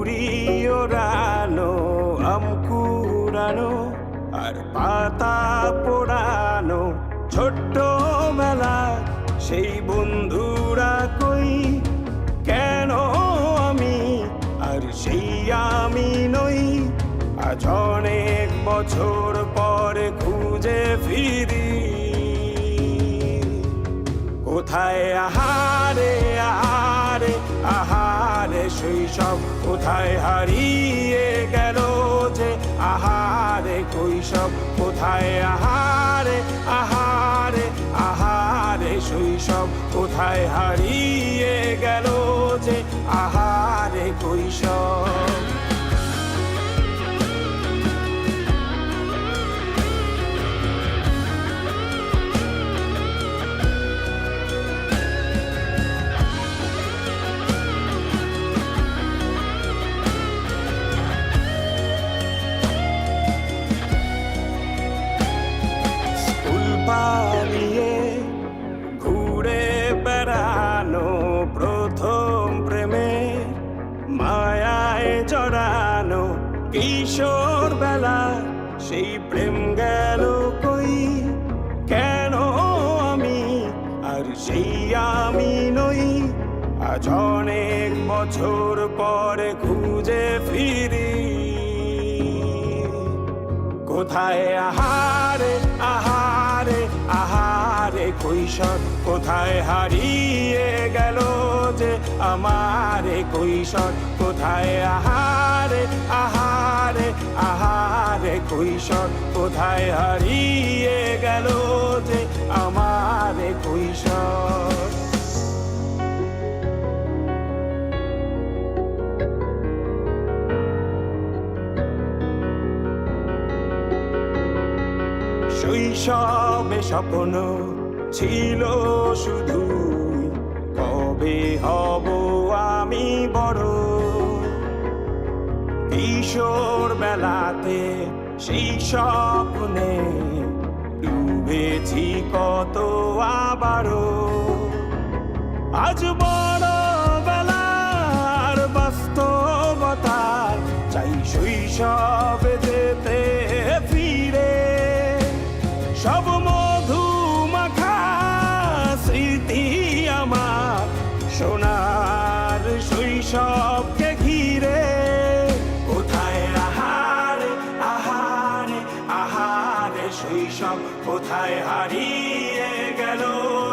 কুড়ি ওড়ানো, আম কুড়ানো আর পাতা পোড়ানো, ছোট্টবেলা সেই বন্ধুরা কই, কেন আমি আর সেই আমি নই। আজ অনেক বছর পরে খুঁজে ফিরি, কোথায় আহারে আহারে আহারে শৈশব, কোথায় হারিয়ে গেল যে আহারে কৈশব, কোথায় আহারে আহারে আহারে শৈশব, কোথায় হারিয়ে গেল যে আহারে কৈশব। পালিয়ে ঘুরে বেড়ানো, প্রথম প্রেমে মায়ায় জড়ানো, কিশোর বেলা সেই প্রেম গেল কই, কেন আমি আর সেই আমি নই। আজ অনেক বছর পরে খুঁজে ফিরি, কোথায় আহারে আহারে আহারে কৈশোর, কোথায় হারিয়ে গেল যে আমারে কৈশোর, কোথায় আহারে আহারে আহারে কৈশোর, কোথায় হারিয়ে গেল যে আমারে কৈশোর। শৈশবে স্বপ্ন ছিল শুধু, কবে হব আমি বড়। কিশোর বেলাতে সেই স্বপ্নে ডুবেছি কত আবারও, আজ বড় বেলার বাস্তবতার চাই শৈশবে যেতে ফিরে। সব মধু মাখা স্মৃতি আমার সোনার শৈশবকে ঘিরে, কোথায় আহারে আহারে আহারে শৈশব, কোথায় হারিয়ে গেল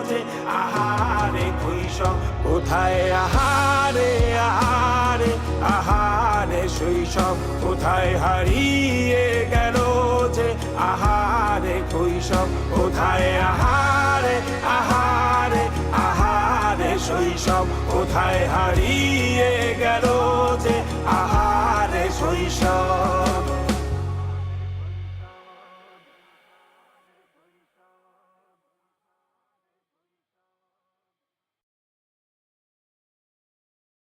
যে আহারে কৈশোর, কোথায় আহারে আহারে আহারে শৈশব, কোথায় হারিয়ে গেল যে আহারে কৈশোর, কোথায় আহারে আহারে আহারে শৈশব, কোথায় হারিয়ে গেল যে আহারে শৈশব।